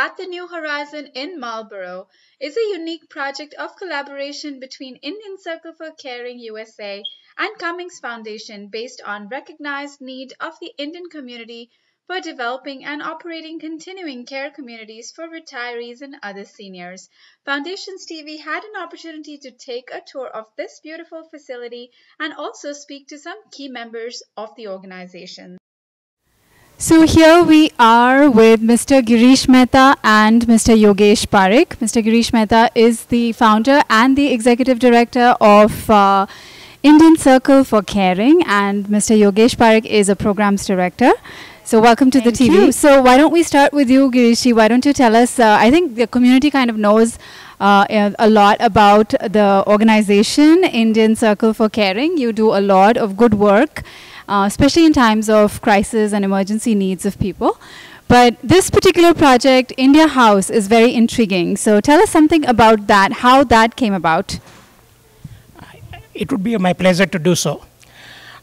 at the New Horizon in Marlboro is a unique project of collaboration between Indian Circle for Caring USA and Cummings Foundation based on recognized need of the Indian community for developing and operating continuing care communities for retirees and other seniors. Foundations TV had an opportunity to take a tour of this beautiful facility and also speak to some key members of the organization. So here we are with Mr. Girish Mehta and Mr. Yogesh Parekh. Mr. Girish Mehta is the founder and the executive director of Indian Circle for Caring, and Mr. Yogesh Parekh is a programs director. So welcome to the TV. You. So why don't we start with you, Girishi? Why don't you tell us, I think the community kind of knows a lot about the organization, Indian Circle for Caring. You do a lot of good work, especially in times of crisis and emergency needs of people. But this particular project, India House, is very intriguing. So tell us something about that, how that came about. It would be my pleasure to do so.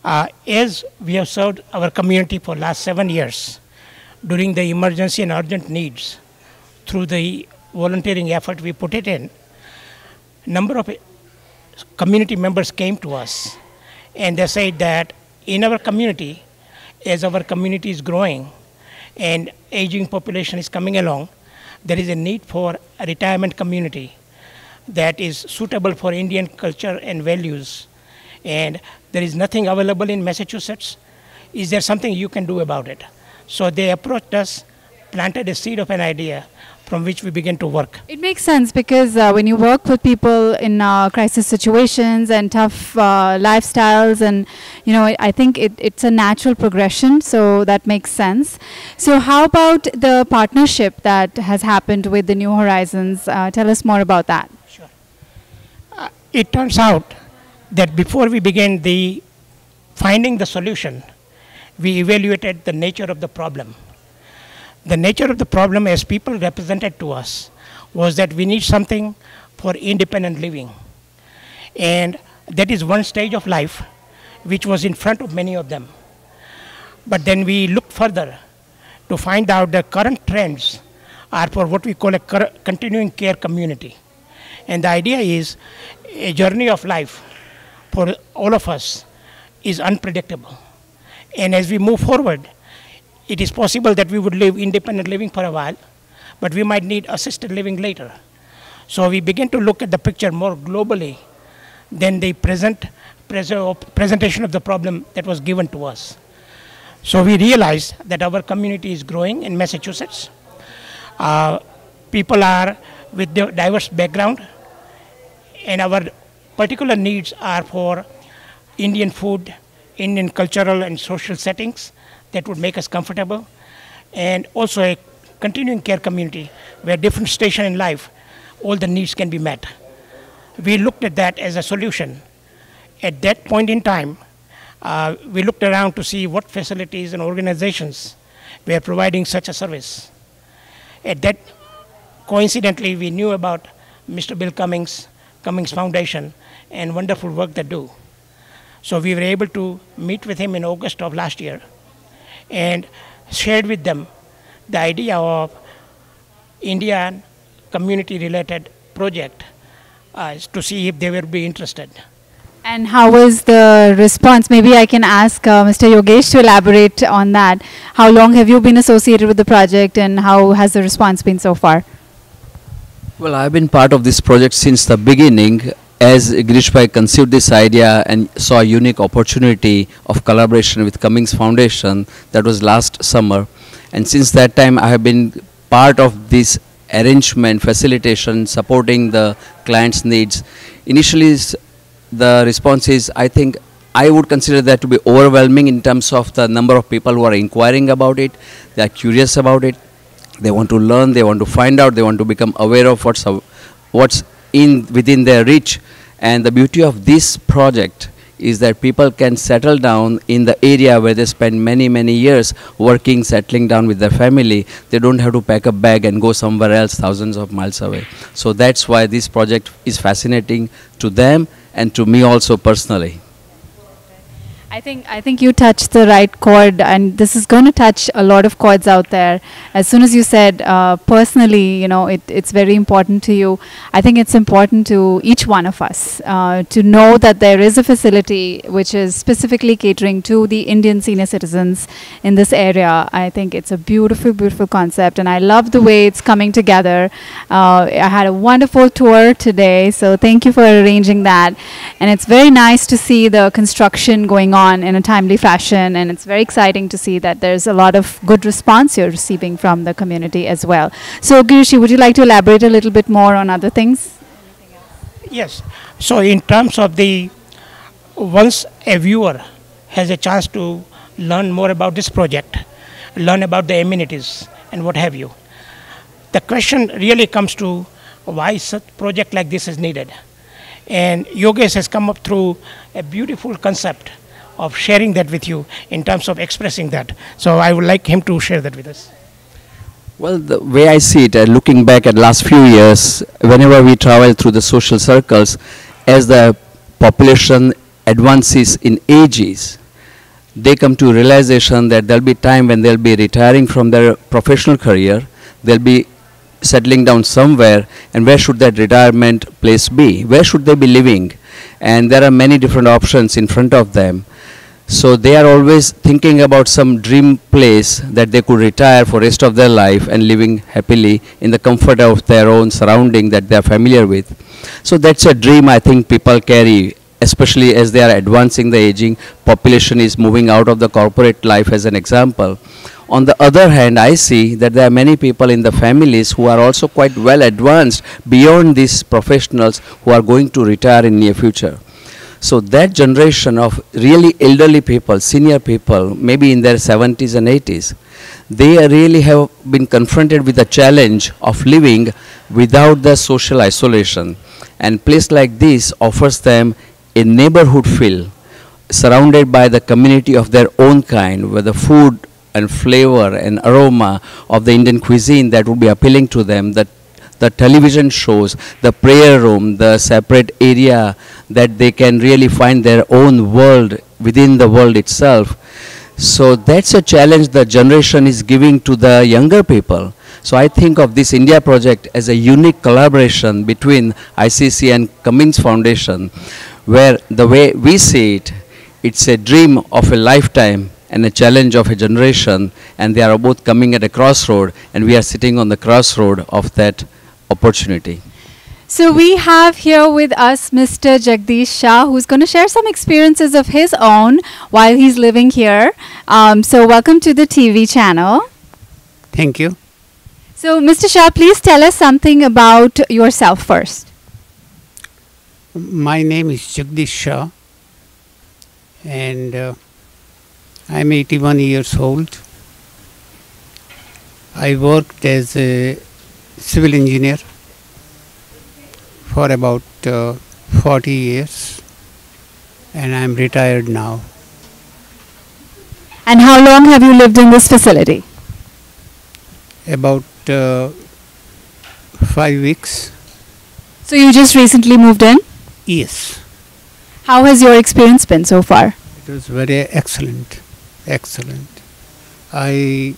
As we have served our community for last 7 years during the emergency and urgent needs through the volunteering effort we put it in, number of community members came to us and they said that in our community, as our community is growing and aging population is coming along, there is a need for a retirement community that is suitable for Indian culture and values, and there is nothing available in Massachusetts. Is there something you can do about it? So they approached us, planted a seed of an idea from which we began to work. It makes sense because when you work with people in crisis situations and tough lifestyles, and I think it's a natural progression, so that makes sense. So how about the partnership that has happened with the New Horizons? Tell us more about that. Sure. It turns out that before we began finding the solution, we evaluated the nature of the problem. The nature of the problem, as people represented to us, was that we need something for independent living. And that is one stage of life which was in front of many of them. But then we looked further to find out the current trends are for what we call a continuing care community. And the idea is a journey of life for all of us is unpredictable. And as we move forward, it is possible that we would live independent living for a while, but we might need assisted living later. So we begin to look at the picture more globally than the presentation of the problem that was given to us. So we realized that our community is growing in Massachusetts. People are with diverse background, and our particular needs are for Indian food, Indian cultural and social settings that would make us comfortable, and also a continuing care community where different station in life, all the needs can be met. We looked at that as a solution. At that point in time, we looked around to see what facilities and organizations were providing such a service. At that, coincidentally, we knew about Mr. Bill Cummings Foundation, and wonderful work they do. So we were able to meet with him in August of last year and shared with them the idea of Indian community-related project to see if they will be interested. And how was the response? Maybe I can ask Mr. Yogesh to elaborate on that. How long have you been associated with the project, and how has the response been so far? Well, I've been part of this project since the beginning, as Girish Bhai conceived this idea and saw a unique opportunity of collaboration with Cummings Foundation. That was last summer. And since that time, I have been part of this arrangement, facilitation, supporting the client's needs. Initially, the response is, I think, I would consider that to be overwhelming in terms of the number of people who are inquiring about it. They are curious about it. They want to learn, they want to find out, they want to become aware of what's within their reach. And the beauty of this project is that people can settle down in the area where they spend many, many years working, settling down with their family. They don't have to pack a bag and go somewhere else thousands of miles away. So that's why this project is fascinating to them and to me also personally. I think you touched the right chord, and this is going to touch a lot of chords out there. As soon as you said personally, it's very important to you. I think it's important to each one of us to know that there is a facility which is specifically catering to the Indian senior citizens in this area. I think it's a beautiful, beautiful concept, and I love the way it's coming together. I had a wonderful tour today, so thank you for arranging that. And it's very nice to see the construction going on in a timely fashion, and it's very exciting to see that there's a lot of good response you're receiving from the community as well. So Girishi, would you like to elaborate a little bit more on other things? Yes. So in terms of once a viewer has a chance to learn more about this project, learn about the amenities and what have you, the question really comes to why such project like this is needed. And Yogesh has come up through a beautiful concept of sharing that with you in terms of expressing that. So I would like him to share that with us. Well, the way I see it, looking back at last few years, whenever we travel through the social circles, as the population advances in ages, they come to realization that there'll be time when they'll be retiring from their professional career, they'll be settling down somewhere, and where should that retirement place be? Where should they be living? And there are many different options in front of them. So they are always thinking about some dream place that they could retire for rest of their life and living happily in the comfort of their own surrounding that they are familiar with. So that's a dream I think people carry, especially as they are advancing. The aging population is moving out of the corporate life as an example. On the other hand, I see that there are many people in the families who are also quite well advanced beyond these professionals who are going to retire in near future. So that generation of really elderly people, senior people, maybe in their 70s and 80s, they really have been confronted with the challenge of living without the social isolation. And place like this offers them a neighborhood feel, surrounded by the community of their own kind, where the food and flavor and aroma of the Indian cuisine that would be appealing to them, the television shows, the prayer room, the separate area that they can really find their own world within the world itself. So that's a challenge the generation is giving to the younger people. So I think of this India project as a unique collaboration between ICC and Cummings Foundation, where the way we see it, it's a dream of a lifetime and a challenge of a generation, and they are both coming at a crossroad, and we are sitting on the crossroad of that opportunity. So we have here with us Mr. Jagdish Shah, who's going to share some experiences of his own while he's living here. So welcome to the TV channel. Thank you. So Mr. Shah, please tell us something about yourself first. My name is Jagdish Shah, and I'm 81 years old. I worked as a civil engineer for about 40 years, and I'm retired now. And how long have you lived in this facility? About 5 weeks. So you just recently moved in? Yes. How has your experience been so far? It was very excellent. Excellent. I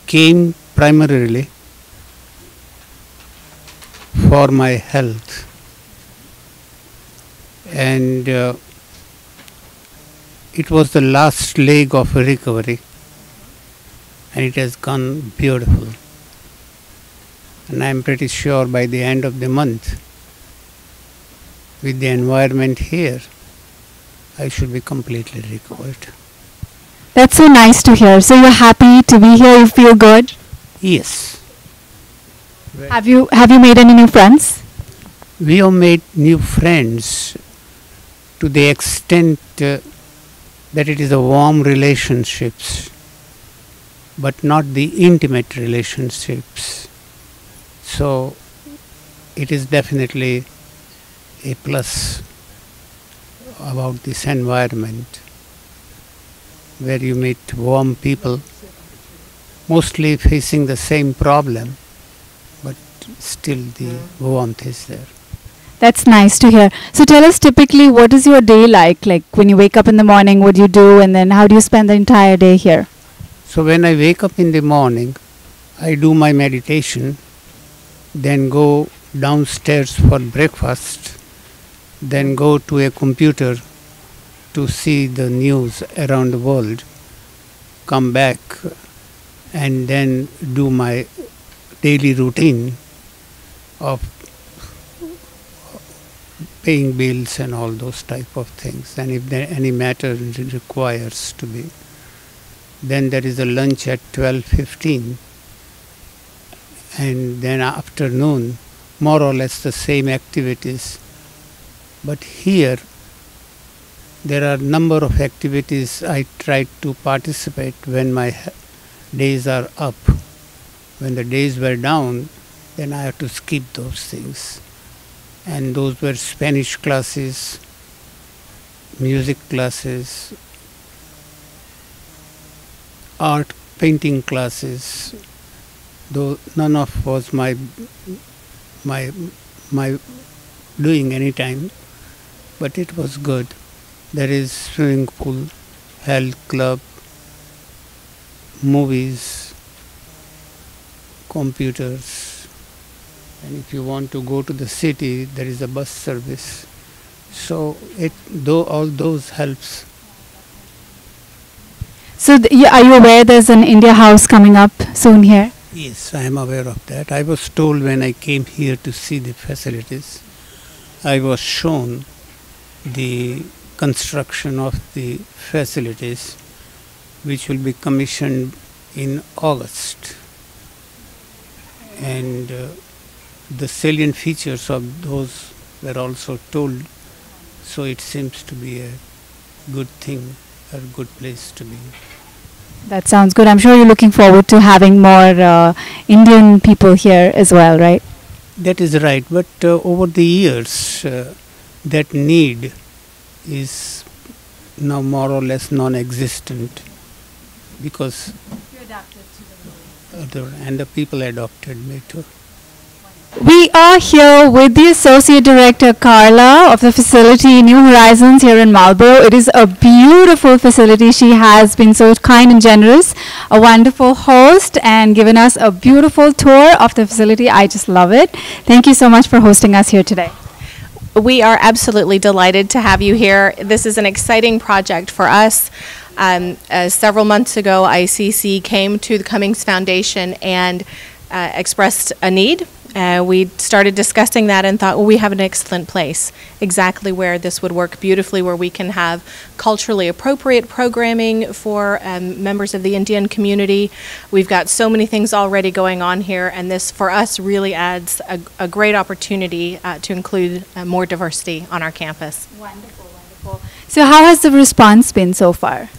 came primarily for my health, and it was the last leg of a recovery, and it has gone beautiful. And I'm pretty sure by the end of the month, with the environment here, I should be completely recovered. That's so nice to hear. So you're happy to be here, you feel good? Yes. Have you made any new friends? We have made new friends to the extent that it is a warm relationships, but not the intimate relationships. So it is definitely a plus about this environment, where you meet warm people, mostly facing the same problem, but still the warmth is there. That's nice to hear. So tell us typically what is your day like? Like when you wake up in the morning, what do you do, and then how do you spend the entire day here? So when I wake up in the morning, I do my meditation, then go downstairs for breakfast, then go to a computer to see the news around the world, come back and then do my daily routine of paying bills and all those type of things. And if there any matter requires to be, then there is a lunch at 12:15, and then afternoon, more or less the same activities. But here, there are number of activities I try to participate when my days are up. When the days were down, then I have to skip those things. And those were Spanish classes, music classes, art painting classes. Though none of was my doing any time, but it was good. There is swimming pool, health club, movies, computers, and if you want to go to the city, there is a bus service. So though all those helps. So are you aware there's an India House coming up soon here? Yes, I am aware of that. I was told when I came here to see the facilities, I was shown the construction of the facilities which will be commissioned in August. And the salient features of those were also told, so it seems to be a good thing, a good place to be. That sounds good. I'm sure you're looking forward to having more Indian people here as well, right? That is right, but over the years, that need is now more or less non-existent because the people adopted me too. We are here with the Associate Director Carla of the facility New Horizons here in Marlboro. It is a beautiful facility. She has been so kind and generous, a wonderful host, and given us a beautiful tour of the facility. I just love it. Thank you so much for hosting us here today. We are absolutely delighted to have you here. This is an exciting project for us. Several months ago, ICC came to the Cummings Foundation and expressed a need. We started discussing that and thought, well, we have an excellent place, exactly where this would work beautifully, where we can have culturally appropriate programming for members of the Indian community. We've got so many things already going on here, and this, for us, really adds a great opportunity to include more diversity on our campus. Wonderful, wonderful. So how has the response been so far?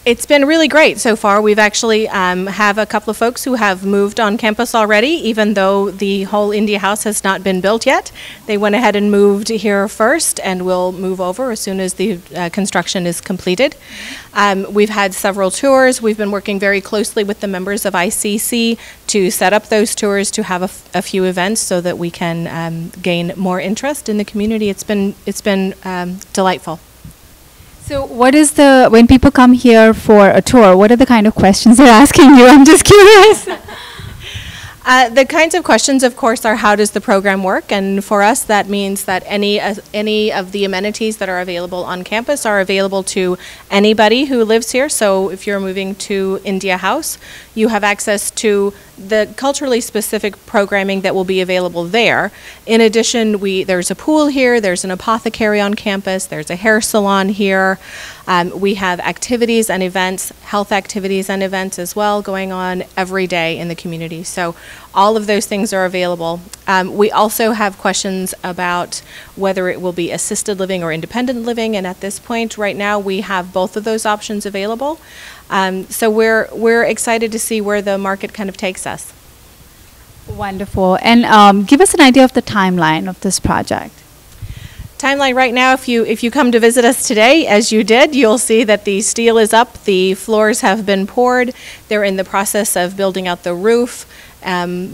It's been really great so far. We've actually have a couple of folks who have moved on campus already, even though the whole India House has not been built yet. They went ahead and moved here first and will move over as soon as the construction is completed. We've had several tours. We've been working very closely with the members of ICC to set up those tours, to have a few events so that we can gain more interest in the community. It's been delightful. So what is when people come here for a tour, what are the kind of questions they're asking you? I'm just curious. The kinds of questions, of course, are how does the program work? And for us, that means that any of the amenities that are available on campus are available to anybody who lives here. So if you're moving to India House, you have access to the culturally specific programming that will be available there. In addition, there's a pool here, there's an apothecary on campus, there's a hair salon here. We have activities and events, health activities and events as well, going on every day in the community. So all of those things are available. We also have questions about whether it will be assisted living or independent living, and at this point right now we have both of those options available. So we're excited to see where the market kind of takes us. Wonderful. And give us an idea of the timeline of this project. Timeline right now, if you come to visit us today, as you did, you'll see that the steel is up, the floors have been poured, they're in the process of building out the roof.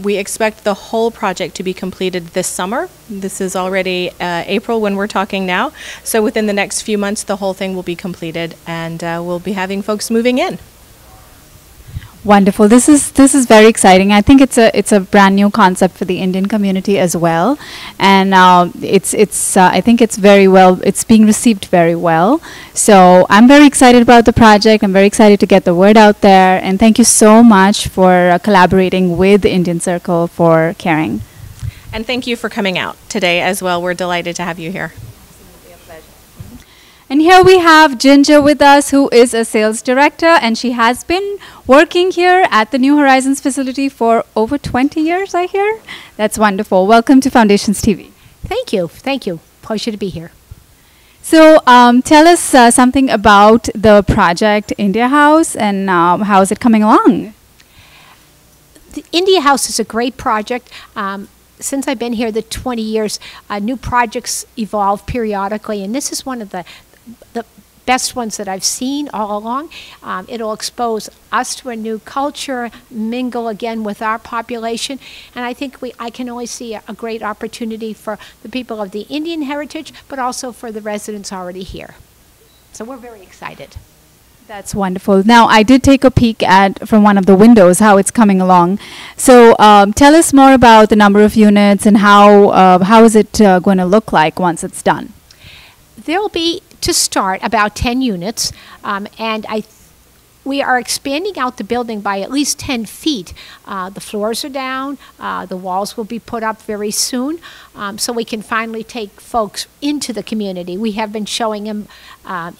We expect the whole project to be completed this summer. This is already April when we're talking now. So within the next few months, the whole thing will be completed, and we'll be having folks moving in. Wonderful. This is very exciting. I think it's a brand new concept for the Indian community as well, and I think it's being received very well. So I'm very excited about the project. I'm very excited to get the word out there, and thank you so much for collaborating with the Indian Circle for Caring. And thank you for coming out today as well. We're delighted to have you here. And here we have Ginger with us, who is a sales director, and she has been working here at the New Horizons facility for over 20 years, I hear. That's wonderful. Welcome to Foundations TV. Thank you. Thank you. Pleasure to be here. So tell us something about the project India House, and how is it coming along? The India House is a great project. Since I've been here the 20 years, new projects evolve periodically, and this is one of the best ones that I've seen all along. It'll expose us to a new culture, mingle again with our population, and I think I can only see a great opportunity for the people of the Indian heritage, but also for the residents already here. So we're very excited. That's wonderful. Now, I did take a peek from one of the windows how it's coming along. So tell us more about the number of units and how is it going to look like once it's done? There'll be, to start, about 10 units, and we are expanding out the building by at least 10 feet. The floors are down, the walls will be put up very soon, so we can finally take folks into the community. We have been showing them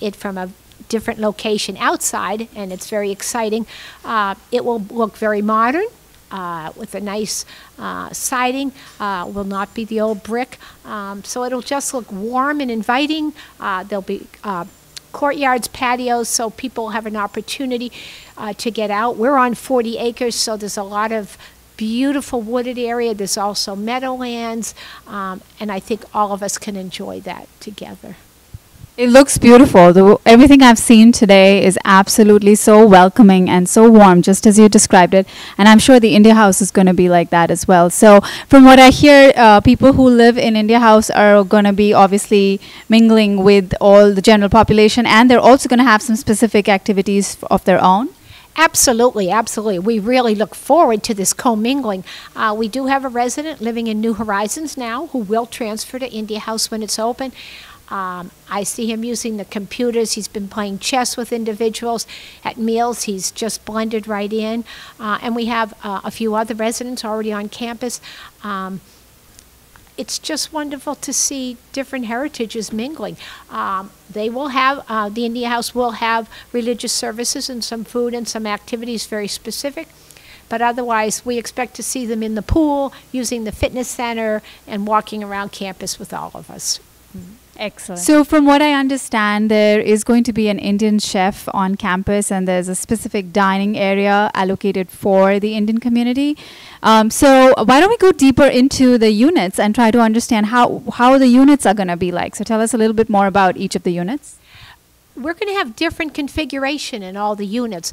it from a different location outside, and it's very exciting. It will look very modern, with a nice siding, will not be the old brick, so it'll just look warm and inviting. There'll be courtyards, patios, so people have an opportunity to get out. We're on 40 acres, so there's a lot of beautiful wooded area. There's also meadowlands, and I think all of us can enjoy that together. It looks beautiful. Everything I've seen today is absolutely so welcoming and so warm, just as you described it. And I'm sure the India House is going to be like that as well. So from what I hear, people who live in India House are going to be obviously mingling with all the general population, and they're also going to have some specific activities of their own. Absolutely, absolutely. We really look forward to this commingling. We do have a resident living in New Horizons now who will transfer to India House when it's open. I see him using the computers. He's been playing chess with individuals. At meals, he's just blended right in. And we have a few other residents already on campus. It's just wonderful to see different heritages mingling. They will have, the India House will have religious services and some food and some activities very specific. But otherwise, we expect to see them in the pool, using the fitness center, and walking around campus with all of us. Excellent. So from what I understand, there is going to be an Indian chef on campus, and there's a specific dining area allocated for the Indian community. So why don't we go deeper into the units and try to understand how the units are going to be like. So tell us a little bit more about each of the units. We're going to have different configuration in all the units.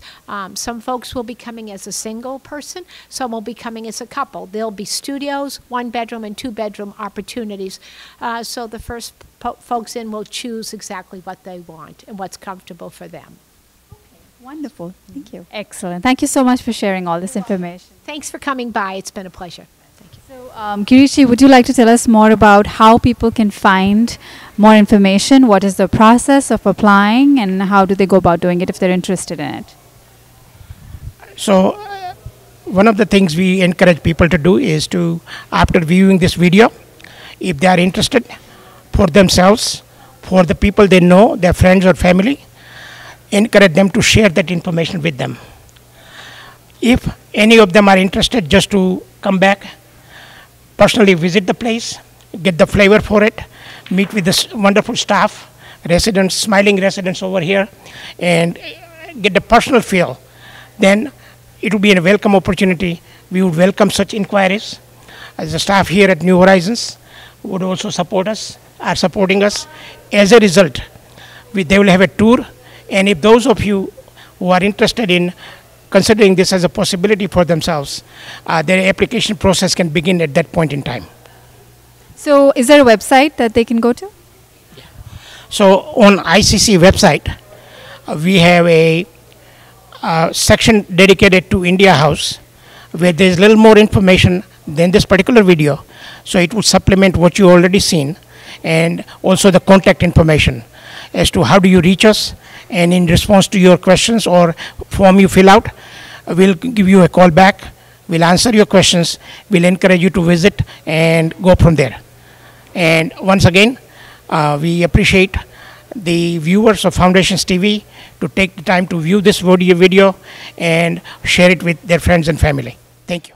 Some folks will be coming as a single person. Some will be coming as a couple. There'll be studios, 1-bedroom and 2-bedroom opportunities. So the first folks in will choose exactly what they want and what's comfortable for them. Okay, wonderful. Thank you. Excellent. Thank you so much for sharing all this information. Thanks for coming by. It's been a pleasure. So, Girishi, would you like to tell us more about how people can find more information? What is the process of applying, and how do they go about doing it if they're interested in it? So, one of the things we encourage people to do is to, after viewing this video, if they are interested, for themselves, for the people they know, their friends or family, encourage them to share that information with them. If any of them are interested, just to come back, personally visit the place, get the flavor for it, meet with this wonderful staff, residents, smiling residents over here, and get the personal feel, then it will be a welcome opportunity. We would welcome such inquiries. As the staff here at New Horizons would also support us are supporting us. As a result, they will have a tour, and if those of you who are interested in considering this as a possibility for themselves, their application process can begin at that point in time. So is there a website that they can go to? So on ICC website, we have a section dedicated to India House, where there's a little more information than this particular video. So it will supplement what you already seen, and also the contact information as to how do you reach us, and in response to your questions or form you fill out, we'll give you a call back, we'll answer your questions, we'll encourage you to visit and go from there. And once again, we appreciate the viewers of Foundations TV to take the time to view this video and share it with their friends and family. Thank you.